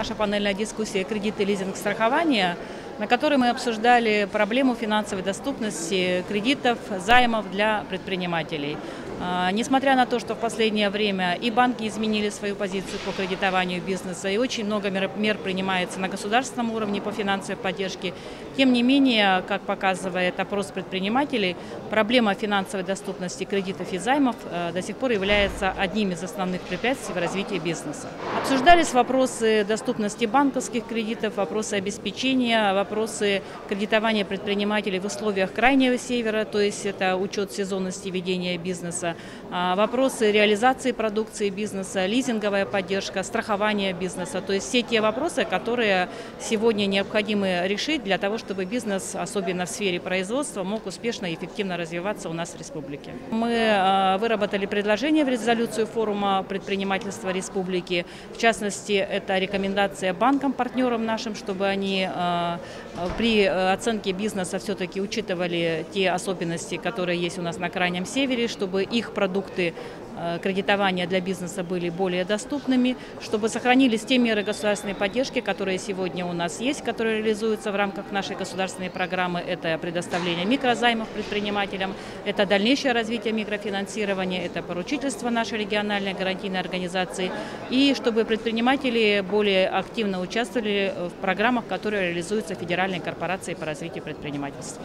наша панельная дискуссия «Кредиты, лизинг, страхование», на которой мы обсуждали проблему финансовой доступности кредитов, займов для предпринимателей. Несмотря на то, что в последнее время и банки изменили свою позицию по кредитованию бизнеса, и очень много мер принимается на государственном уровне по финансовой поддержке, тем не менее, как показывает опрос предпринимателей, проблема финансовой доступности кредитов и займов до сих пор является одним из основных препятствий в развитии бизнеса. Обсуждались вопросы доступности банковских кредитов, вопросы обеспечения, вопросы кредитования предпринимателей в условиях крайнего севера, то есть это учет сезонности ведения бизнеса, вопросы реализации продукции бизнеса, лизинговая поддержка, страхование бизнеса. То есть все те вопросы, которые сегодня необходимо решить для того, чтобы бизнес, особенно в сфере производства, мог успешно и эффективно развиваться у нас в республике. Мы выработали предложение в резолюцию форума предпринимательства республики. В частности, это рекомендация банкам, партнерам нашим, чтобы они при оценке бизнеса все-таки учитывали те особенности, которые есть у нас на крайнем севере, чтобы их продукты кредитования для бизнеса были более доступными, чтобы сохранились те меры государственной поддержки, которые сегодня у нас есть, которые реализуются в рамках нашей государственной программы. Это предоставление микрозаймов предпринимателям, это дальнейшее развитие микрофинансирования, это поручительство нашей региональной гарантийной организации. И чтобы предприниматели более активно участвовали в программах, которые реализуются Федеральной корпорацией по развитию предпринимательства.